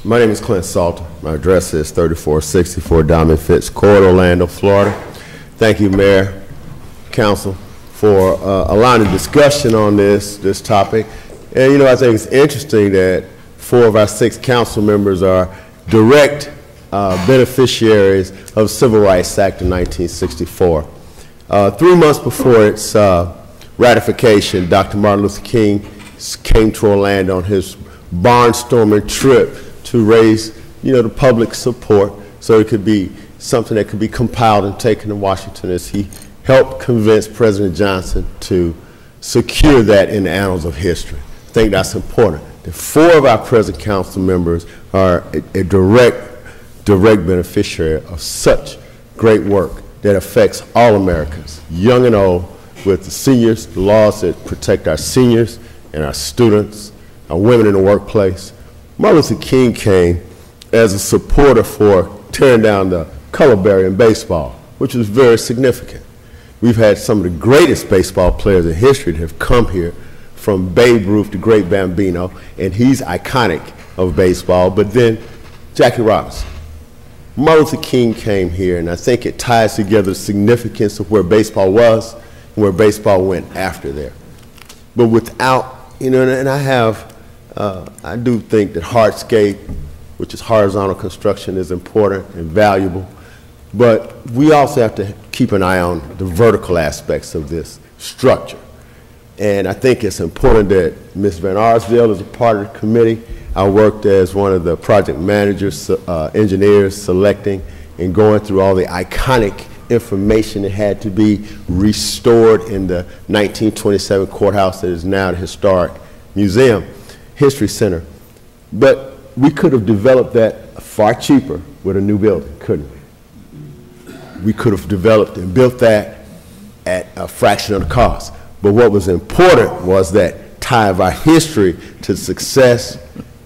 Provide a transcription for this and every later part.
My name is Clint Salter. My address is 3464 Diamond Fitz Court, Orlando, Florida. Thank you, Mayor, Council, for allowing a discussion on this topic. And, you know, I think it's interesting that 4 of our 6 council members are direct beneficiaries of the Civil Rights Act of 1964. 3 months before its ratification, Dr. Martin Luther King came to Orlando on his barnstorming trip to raise, you know, the public support so it could be something that could be compiled and taken to Washington, as he helped convince President Johnson to secure that in the annals of history. I think that's important. The 4 of our present council members are a direct beneficiary of such great work that affects all Americans, young and old, with the seniors, the laws that protect our seniors and our students, our women in the workplace. Martin Luther King came as a supporter for tearing down the color barrier in baseball, which was very significant. We've had some of the greatest baseball players in history that have come here, from Babe Ruth to Great Bambino, and he's iconic of baseball. But then Jackie Robinson. Martin Luther King came here, and I think it ties together the significance of where baseball was and where baseball went after there. But without, you know, and I do think that hardscape, which is horizontal construction, is important and valuable, but we also have to keep an eye on the vertical aspects of this structure. And I think it's important that Ms. Van Arsdale is a part of the committee. I worked as one of the project managers, engineers, selecting and going through all the iconic information that had to be restored in the 1927 courthouse that is now the Historic Museum History Center. But we could have developed that far cheaper with a new building, couldn't we? We could have developed and built that at a fraction of the cost. But what was important was that tie of our history to success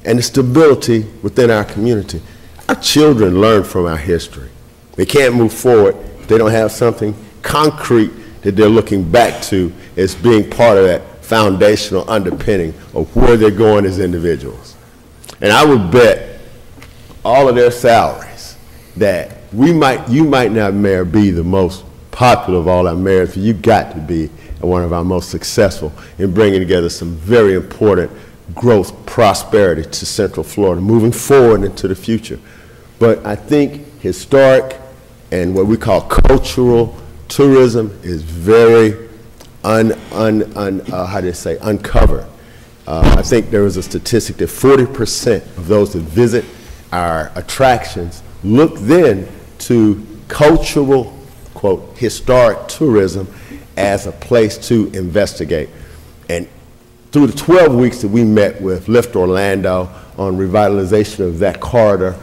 and the stability within our community. Our children learn from our history. They can't move forward if they don't have something concrete that they're looking back to as being part of that foundational underpinning of where they're going as individuals. And I would bet all of their salaries that you might not, Mayor, be the most popular of all our mayors, but you got to be one of our most successful in bringing together some very important growth, prosperity to Central Florida, moving forward into the future. But I think historic and what we call cultural tourism is very uncovered. I think there was a statistic that 40% of those that visit our attractions look then to cultural, quote, historic tourism as a place to investigate. And through the 12 weeks that we met with Lift Orlando on revitalization of that corridor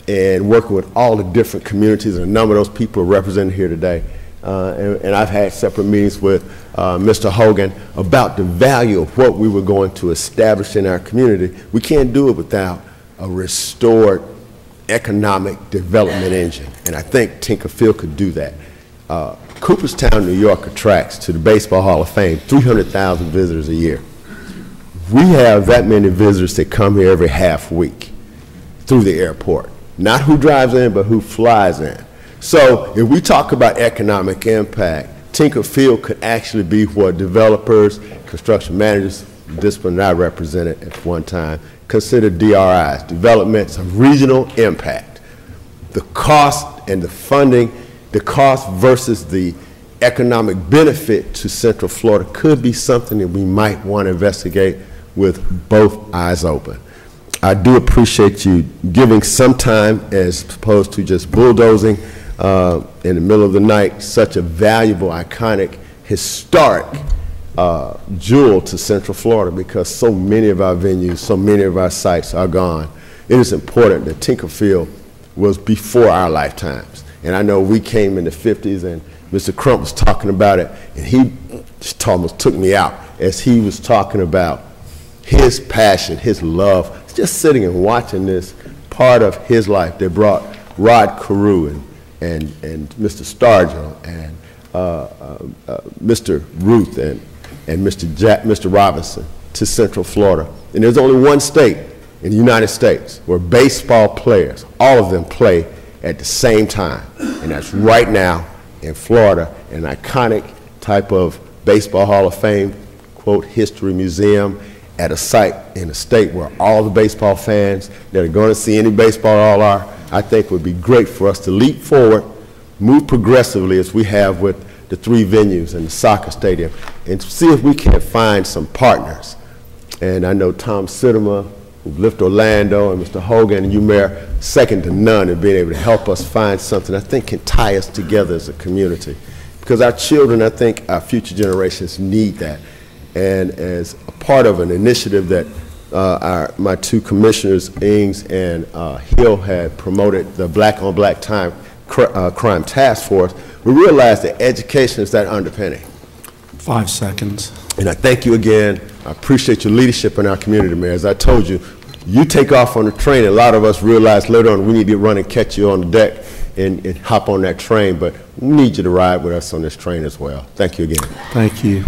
and working with all the different communities, and a number of those people are represented here today, and I've had separate meetings with Mr. Hogan about the value of what we were going to establish in our community. We can't do it without a restored economic development engine, and I think Tinkerfield could do that. Cooperstown, New York attracts to the Baseball Hall of Fame 300,000 visitors a year. We have that many visitors that come here every half week through the airport. Not who drives in, but who flies in. So if we talk about economic impact, Tinkerfield could actually be what developers, construction managers, the discipline that I represented at one time, consider DRIs, developments of regional impact. The cost and the funding, the cost versus the economic benefit to Central Florida could be something that we might want to investigate with both eyes open. I do appreciate you giving some time as opposed to just bulldozing in the middle of the night such a valuable, iconic, historic jewel to Central Florida, because so many of our venues, so many of our sites are gone. It is important that Tinkerfield was before our lifetimes. And I know we came in the 50s, and Mr. Crump was talking about it, and he just almost took me out as he was talking about his passion, his love, just sitting and watching this part of his life that brought Rod Carew and Mr. Stargell and Mr. Ruth and Mr. Robinson to Central Florida. And there's only one state in the United States where baseball players, all of them play at the same time, and that's right now in Florida, an iconic type of baseball Hall of Fame, quote, history museum at a site in a state where all the baseball fans that are going to see any baseball at all are. I think would be great for us to leap forward, move progressively as we have with the 3 venues and the soccer stadium, and see if we can find some partners. And I know Tom Sidema, who left Orlando, and Mr. Hogan and you, Mayor, second to none in being able to help us find something I think can tie us together as a community. Because our children, I think our future generations need that. And as a part of an initiative that my 2 commissioners, Ings and Hill, had promoted, the Black on Black Crime Task Force, we realized that education is that underpinning. 5 seconds. And I thank you again. I appreciate your leadership in our community, Mayor. As I told you, you take off on the train. A lot of us realize later on we need to run and catch you on the deck and hop on that train, but we need you to ride with us on this train as well. Thank you again. Thank you.